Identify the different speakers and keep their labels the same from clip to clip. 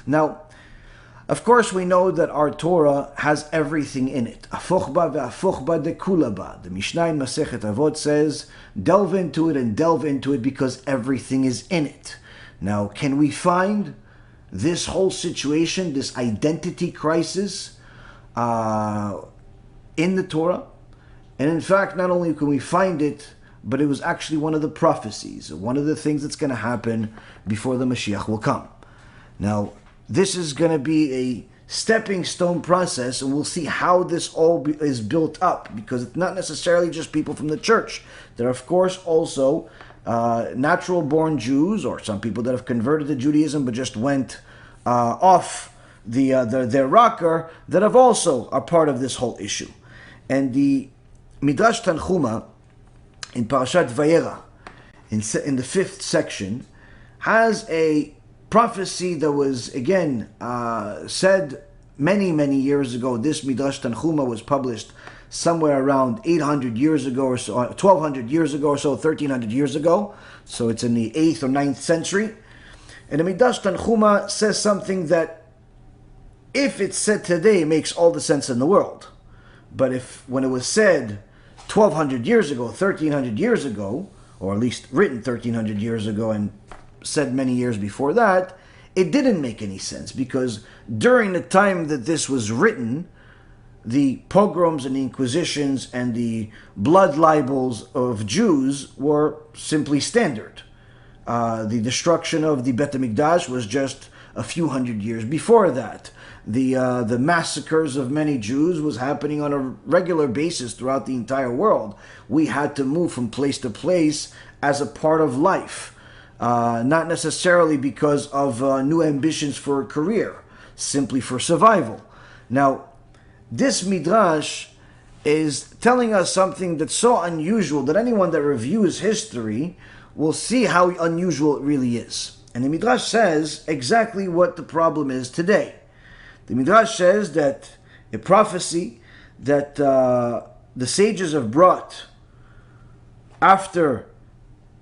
Speaker 1: Now, of course, we know that our Torah has everything in it. Afochba ve'afochba dekulaba. The Mishnah in Masechet Avot says, delve into it and delve into it because everything is in it. Now, can we find this whole situation, this identity crisis, in the Torah? And in fact, not only can we find it, but it was actually one of the prophecies, one of the things that's going to happen before the Mashiach will come. Now, this is going to be a stepping stone process, and we'll see how this all is built up, because it's not necessarily just people from the church. There are, of course, also natural-born Jews, or some people that have converted to Judaism but just went off their rocker, that have also are part of this whole issue. And the Midrash Tanchuma in Parashat Vayera, in the 5th section, has a prophecy that was, again, said many years ago. This Midrash Tanchuma was published somewhere around 800 years ago or so, 1200 years ago or so, 1300 years ago. So it's in the 8th or 9th century. And the Midrash Tanchuma says something that, if it's said today, makes all the sense in the world. But when it was said 1200 years ago, 1300 years ago, or at least written 1300 years ago and said many years before that, it didn't make any sense, because during the time that this was written, the pogroms and the inquisitions and the blood libels of Jews were simply standard. The destruction of the Bet HaMikdash was just a few hundred years before that. The massacres of many Jews was happening on a regular basis throughout the entire world. We had to move from place to place as a part of life. Not necessarily because of new ambitions for a career, simply for survival. Now, this Midrash is telling us something that's so unusual that anyone that reviews history will see how unusual it really is. And the Midrash says exactly what the problem is today. The Midrash says that a prophecy that the sages have brought after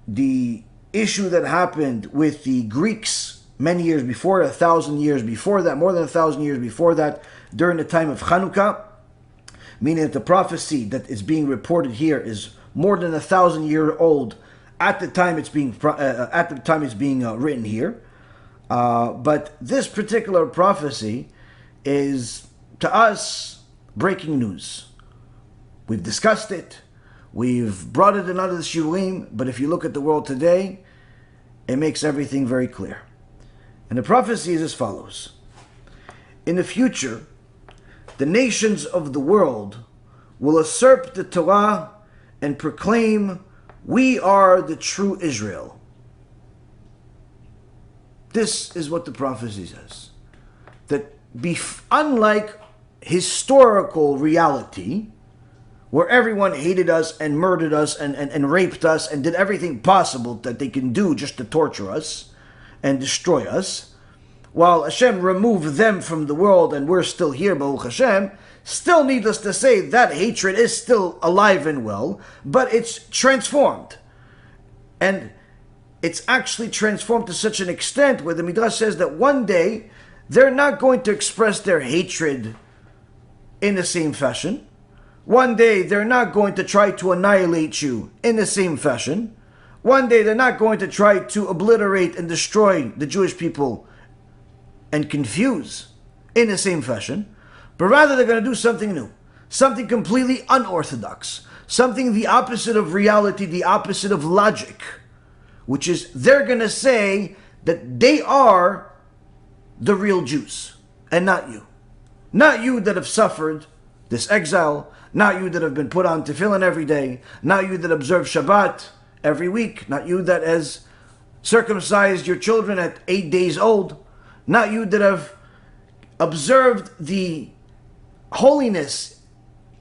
Speaker 1: the issue that happened with the Greeks many years before, 1,000 years before that, more than 1,000 years before that, during the time of Chanukah, meaning that the prophecy that is being reported here is more than 1,000-year old at the time it's being written here. But this particular prophecy is, to us, breaking news. We've discussed it. We've brought it in other shiurim, but if you look at the world today, it makes everything very clear. And the prophecy is as follows. In the future, the nations of the world will usurp the Torah and proclaim, "We are the true Israel." This is what the prophecy says. That unlike historical reality, where everyone hated us and murdered us and raped us and did everything possible that they can do just to torture us and destroy us, while Hashem removed them from the world and we're still here, Baruch Hashem, still needless to say, that hatred is still alive and well, but it's transformed. And it's actually transformed to such an extent where the Midrash says that one day they're not going to express their hatred in the same fashion. One day they're not going to try to annihilate you in the same fashion. One day they're not going to try to obliterate and destroy the Jewish people and confuse in the same fashion. But rather they're going to do something new. Something completely unorthodox. Something the opposite of reality, the opposite of logic. Which is, they're going to say that they are the real Jews and not you. Not you that have suffered this exile. Not you that have been put on tefillin every day. Not you that observe Shabbat every week. Not you that has circumcised your children at 8 days old. Not you that have observed the holiness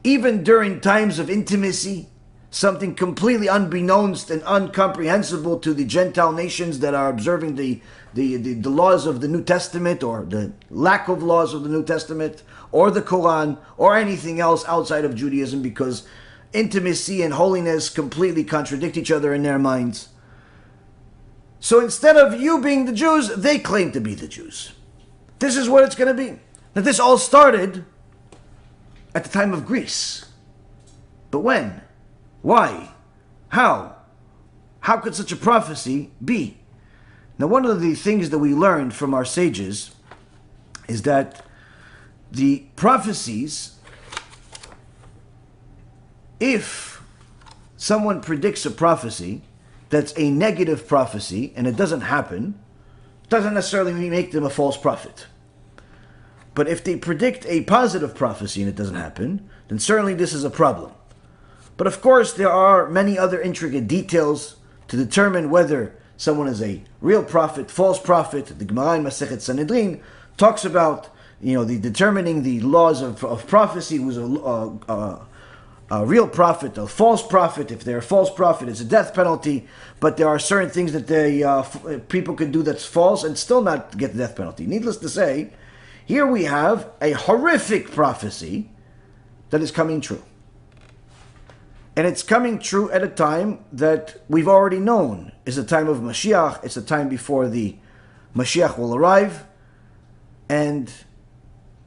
Speaker 1: even during times of intimacy. Something completely unbeknownst and incomprehensible to the Gentile nations that are observing the laws of the New Testament, or the lack of laws of the New Testament, or the Quran, or anything else outside of Judaism, because intimacy and holiness completely contradict each other in their minds. So instead of you being the Jews, they claim to be the Jews. This is what it's going to be. Now this all started at the time of Greece. But when? Why? How? How could such a prophecy be? Now one of the things that we learned from our sages is that the prophecies, if someone predicts a prophecy that's a negative prophecy and it doesn't happen, doesn't necessarily make them a false prophet. But if they predict a positive prophecy and it doesn't happen, then certainly this is a problem. But of course, there are many other intricate details to determine whether someone is a real prophet, false prophet. The Gemara in Masechet Sanhedrin talks about, the determining the laws of prophecy, who's a real prophet, a false prophet. If they're a false prophet, it's a death penalty. But there are certain things that people can do that's false and still not get the death penalty. Needless to say, here we have a horrific prophecy that is coming true. And it's coming true at a time that we've already known is a time of Mashiach. It's a time before the Mashiach will arrive. And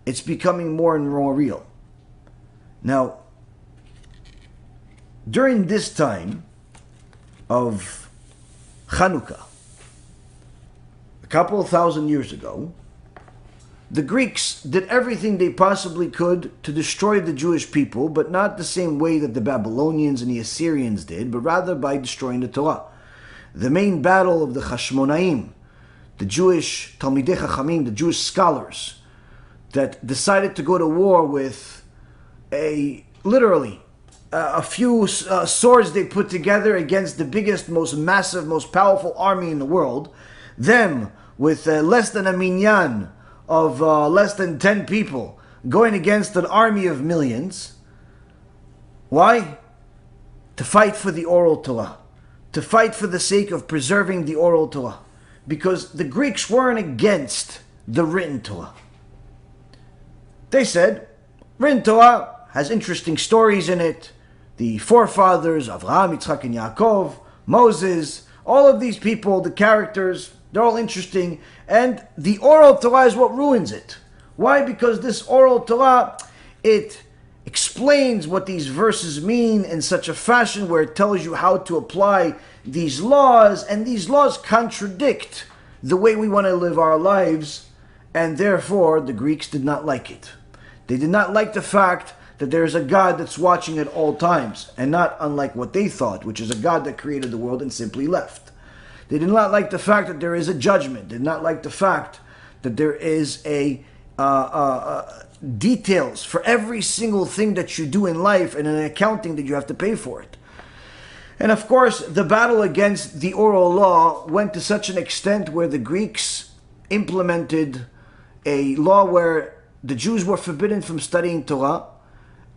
Speaker 1: it's becoming more and more real. Now, during this time of Chanukah, a couple of thousand years ago, the Greeks did everything they possibly could to destroy the Jewish people, but not the same way that the Babylonians and the Assyrians did, but rather by destroying the Torah. The main battle of the Chashmonaim, the Jewish Talmidei Chachamim, the Jewish scholars, that decided to go to war with a few swords they put together against the biggest, most massive, most powerful army in the world, them with less than a minyan of less than 10 people going against an army of millions. Why? To fight for the Oral Torah. To fight for the sake of preserving the Oral Torah. Because the Greeks weren't against the Written Torah. They said, Written Torah has interesting stories in it. The forefathers, Avraham, Yitzchak, and Yaakov, Moses, all of these people, the characters, they're all interesting. And the Oral Torah is what ruins it. Why? Because this Oral Torah, it explains what these verses mean in such a fashion where it tells you how to apply these laws, and these laws contradict the way we want to live our lives, and therefore the Greeks did not like it. They did not like the fact that there is a God that's watching at all times, and not unlike what they thought, which is a God that created the world and simply left. They did not like the fact that there is a judgment. They did not like the fact that there is details for every single thing that you do in life and an accounting that you have to pay for it. And of course, the battle against the oral law went to such an extent where the Greeks implemented a law where the Jews were forbidden from studying Torah.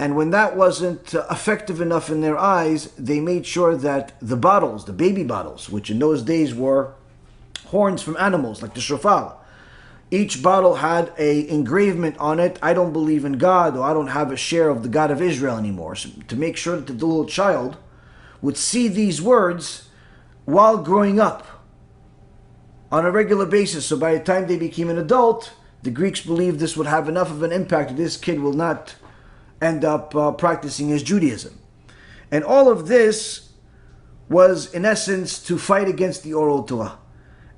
Speaker 1: And when that wasn't effective enough in their eyes, they made sure that the bottles, the baby bottles, which in those days were horns from animals, like the shofar, each bottle had a engravement on it, I don't believe in God, or I don't have a share of the God of Israel anymore. So to make sure that the little child would see these words while growing up on a regular basis. So by the time they became an adult, the Greeks believed this would have enough of an impact that this kid will not end up practicing his Judaism. And all of this was, in essence, to fight against the Oral Torah.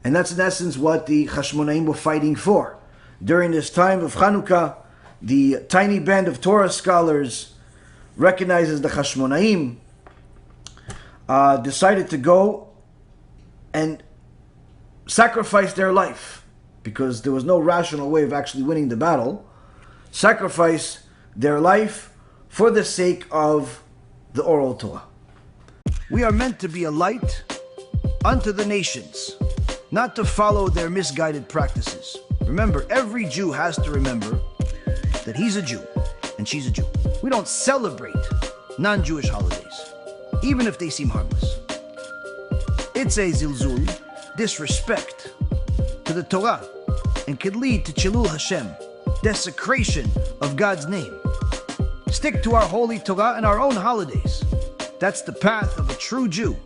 Speaker 1: And that's, in essence, what the Chashmonaim were fighting for. During this time of Chanukah, the tiny band of Torah scholars, recognized as the Chashmonaim, decided to go and sacrifice their life, because there was no rational way of actually winning the battle. Sacrifice their life for the sake of the Oral Torah. We are meant to be a light unto the nations, not to follow their misguided practices. Remember, every Jew has to remember that he's a Jew and she's a Jew. We don't celebrate non-Jewish holidays, even if they seem harmless. It's a zilzul, disrespect to the Torah, and could lead to Chilul Hashem, desecration of God's name. Stick to our holy Torah and our own holidays. That's the path of a true Jew.